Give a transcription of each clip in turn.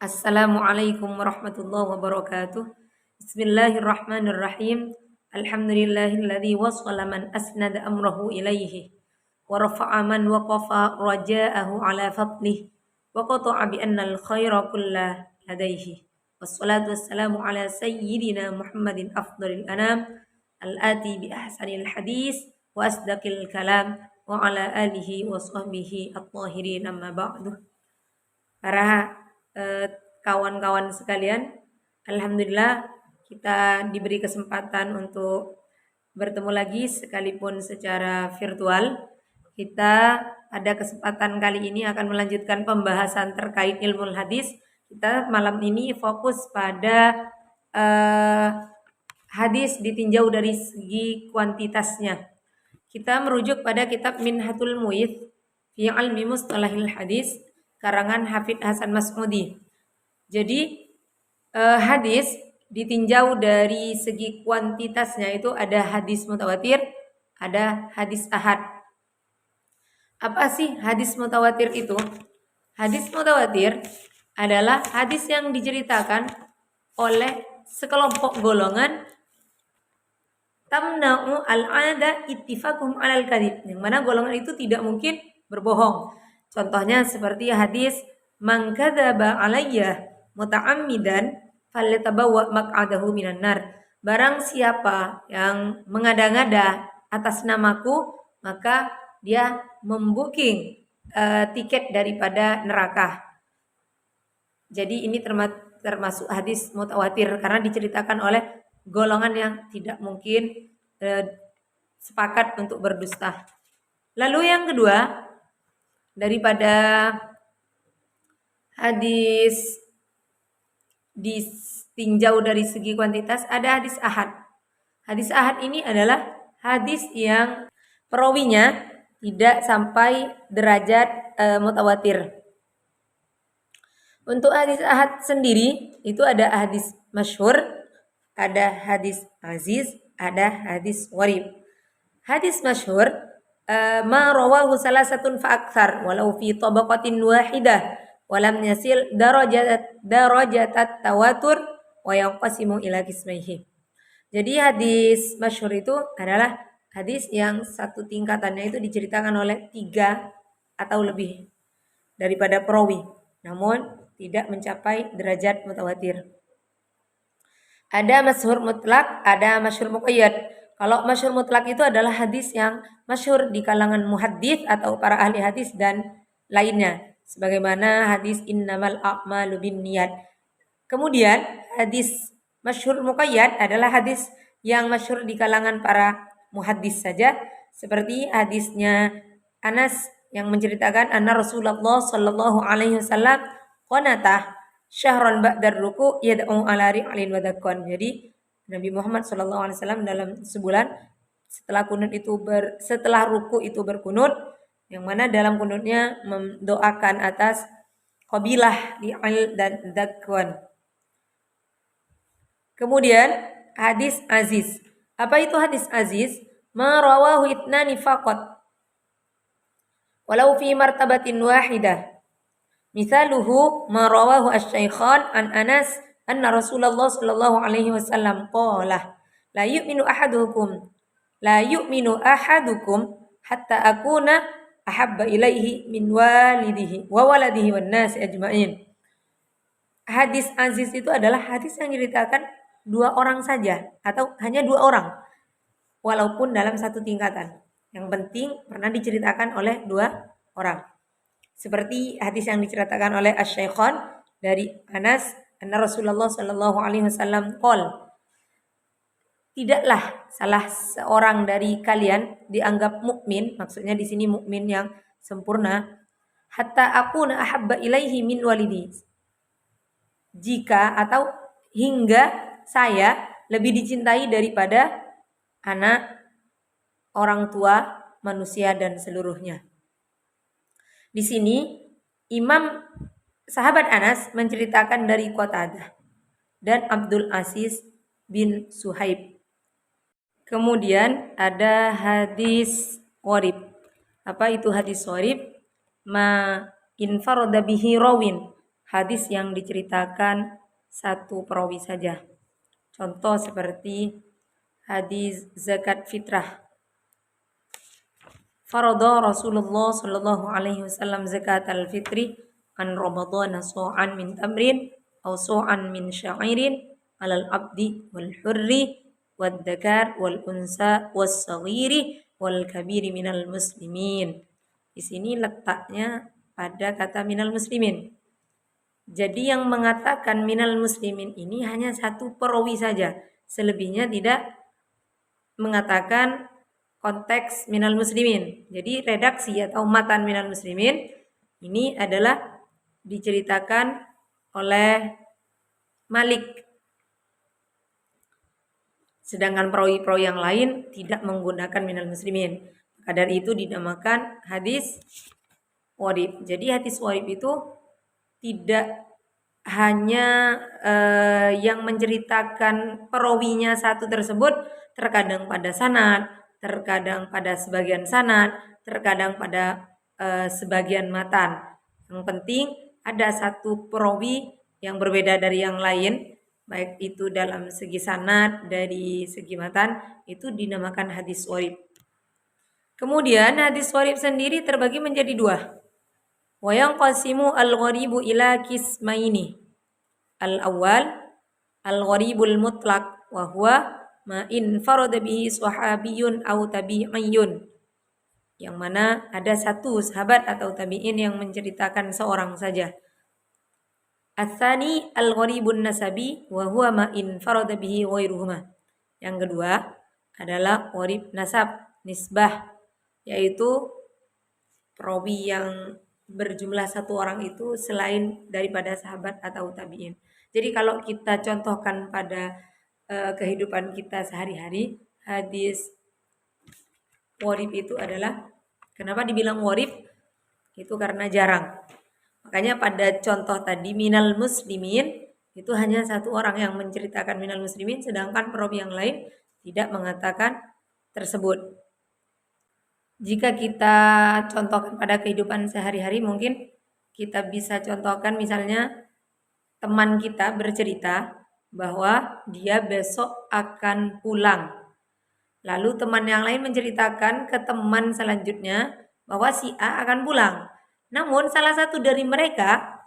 Assalamualaikum warahmatullahi wabarakatuh. Bismillahirrahmanirrahim. Alhamdulillahilladzi wassala man asnada amrahu ilaihi wa rafa'a man waqafa raja'ahu ala fadlih wa qata'a bi anna al-khaira kullah ladaihi. Wassalatu wassalamu ala sayyidina Muhammadin afdhalil anam al-ati bi ahsanil hadis wa asdaqil kalam wa ala alihi wa sahbihi at-tahirin amma ba'du. Para kawan-kawan sekalian, alhamdulillah kita diberi kesempatan untuk bertemu lagi sekalipun secara virtual. Kita pada kesempatan kali ini akan melanjutkan pembahasan terkait ilmu hadis. Kita malam ini fokus pada hadis ditinjau dari segi kuantitasnya. Kita merujuk pada kitab Minhatul Mu'idh fi Ilmi Mustalahil Hadis karangan Hafidz Hasan Mas'udi. Jadi hadis ditinjau dari segi kuantitasnya itu ada hadis mutawatir, ada hadis ahad. Apa sih hadis mutawatir itu? Hadis mutawatir adalah hadis yang diceritakan oleh sekelompok golongan tamna'u al-'ada ittifaquhum 'alal kadhib, yang mana golongan itu tidak mungkin berbohong. Contohnya seperti hadis man kadzaba 'alayya muta'ammidan falyatabawwa maq'adahu minan nar. Barang siapa yang mengada-ngada atas namaku, maka dia membooking tiket daripada neraka. Jadi ini termasuk hadis mutawatir karena diceritakan oleh golongan yang tidak mungkin sepakat untuk berdusta. Lalu yang kedua, daripada hadis ditinjau dari segi kuantitas, ada hadis ahad. Hadis ahad ini adalah hadis yang perawinya tidak sampai derajat mutawatir. Untuk hadis ahad sendiri itu ada hadis masyhur, ada hadis aziz, ada hadis gharib. Hadis masyhur ma rawahu salasatun fa aktsar walau fi tabaqatin wahidah walam yasil darajatat tawatur wa yanqasimu ila qismaihi. Jadi hadis masyhur itu adalah hadis yang satu tingkatannya itu diceritakan oleh 3 atau lebih daripada perawi, namun tidak mencapai derajat mutawatir. Ada masyhur mutlak, ada masyhur muqayyad. Kalau masyhur mutlak itu adalah hadis yang masyhur di kalangan muhaddits atau para ahli hadis dan lainnya, sebagaimana hadis innamal a'malu binniyat. Kemudian hadis masyhur muqayyad adalah hadis yang masyhur di kalangan para muhaddits saja, seperti hadisnya Anas yang menceritakan anna Rasulullah sallallahu alaihi wasallam qanata syahran ba'dar ruku yad'u ala ri'lin wa dakkan. Jadi Nabi Muhammad SAW dalam sebulan setelah ruku itu berkunut, yang mana dalam kunutnya mendoakan atas qabilah Ri'l dan Dakwan. Kemudian hadis aziz. Apa itu hadis aziz? Ma rawahu itnani faqat walau fi martabatin wahidah. Misaluhu ma rawahu asy-syaikhan an Anas anna Rasulullah sallallahu alaihi wasallam qala la yu'minu ahadukum hatta akuna ahabba ilaihi min walidihi wa waladihi wan nasi ajmain. Hadis aziz itu adalah hadis yang diceritakan 2 orang saja atau hanya 2 orang walaupun dalam satu tingkatan. Yang penting pernah diceritakan oleh 2 orang. Seperti hadis yang diceritakan oleh asy-syaikhan dari Anas anna Rasulullah sallallahu alaihi wasallam qol, tidaklah salah seorang dari kalian dianggap mukmin, maksudnya di sini mukmin yang sempurna, hatta akuna ahabba ilaihi min walidi, jika atau hingga saya lebih dicintai daripada anak, orang tua, manusia dan seluruhnya. Di sini Imam sahabat Anas menceritakan dari Qatadah dan Abdul Aziz bin Suhaib. Kemudian ada hadis gharib. Apa itu hadis gharib? Ma infarada bihi rawin hadis yang diceritakan satu perawi saja. Contoh seperti hadis zakat fitrah. Farada Rasulullah sallallahu alaihi wasallam zakat al-fitri an Ramadhan so'an min tamrin aw so'an min sya'irin alal abdi wal hurri wad dzakar wal unsa was saghiri wal kabiri minal muslimin. Di sini letaknya pada kata minal muslimin. Jadi yang mengatakan minal muslimin ini hanya satu perawi saja. Selebihnya tidak mengatakan konteks minal muslimin. Jadi redaksi atau matan minal muslimin ini adalah diceritakan oleh Malik. Sedangkan perawi-perawi yang lain tidak menggunakan minal muslimin. Maka dari itu dinamakan hadis warib. Jadi hadis warib itu tidak hanya yang menceritakan perawinya satu tersebut, terkadang pada sanad, terkadang pada sebagian sanad, terkadang pada sebagian matan. Yang penting ada satu perawi yang berbeda dari yang lain, baik itu dalam segi sanad, dari segi matan, itu dinamakan hadis warib. Kemudian hadis warib sendiri terbagi menjadi dua. Wa yanqasimu al-gharibu ila qismaini. Al-awwal al-gharibul mutlaq wa huwa ma in farada bihi sahabiyun aw tabi'iyun. Yang mana ada satu sahabat atau tabi'in yang menceritakan seorang saja. Ats-tsani al-gharibun nasabi wa huwa ma in farada bihi ghairuhuma. Yang kedua adalah gharib nasab, nisbah, yaitu perawi yang berjumlah satu orang itu selain daripada sahabat atau tabi'in. Jadi kalau kita contohkan pada kehidupan kita sehari-hari, hadis warib itu adalah, kenapa dibilang warib? Itu karena jarang. Makanya pada contoh tadi minal muslimin itu hanya satu orang yang menceritakan minal muslimin, sedangkan perawi yang lain tidak mengatakan tersebut. Jika kita contohkan pada kehidupan sehari-hari, mungkin kita bisa contohkan misalnya teman kita bercerita bahwa dia besok akan pulang. Lalu teman yang lain menceritakan ke teman selanjutnya bahwa si A akan pulang. Namun salah satu dari mereka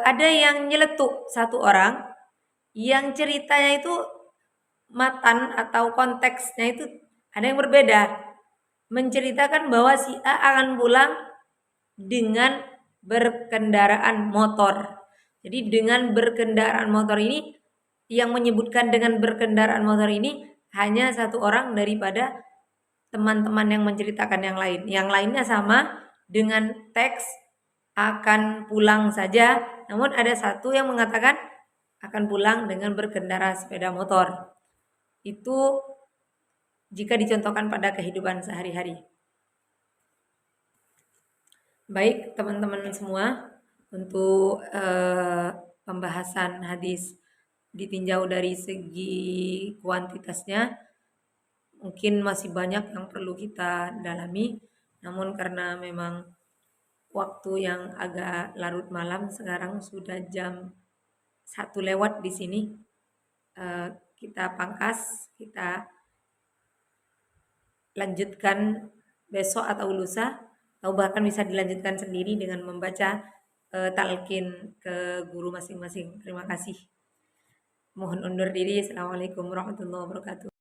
ada yang nyeletuk satu orang yang ceritanya itu matan atau konteksnya itu ada yang berbeda. Menceritakan bahwa si A akan pulang dengan berkendaraan motor. Jadi dengan berkendaraan motor ini, yang menyebutkan dengan berkendaraan motor ini hanya satu orang daripada teman-teman yang menceritakan yang lain. Yang lainnya sama dengan teks akan pulang saja, namun ada satu yang mengatakan akan pulang dengan berkendara sepeda motor. Itu jika dicontohkan pada kehidupan sehari-hari. Baik teman-teman semua, untuk pembahasan hadis ditinjau dari segi kuantitasnya, mungkin masih banyak yang perlu kita dalami. Namun karena memang waktu yang agak larut malam, sekarang sudah jam 1 lewat di sini, kita pangkas, kita lanjutkan besok atau lusa, atau bahkan bisa dilanjutkan sendiri dengan membaca talqin ke guru masing-masing. Terima kasih. Mohon undur diri. Assalamualaikum warahmatullahi wabarakatuh.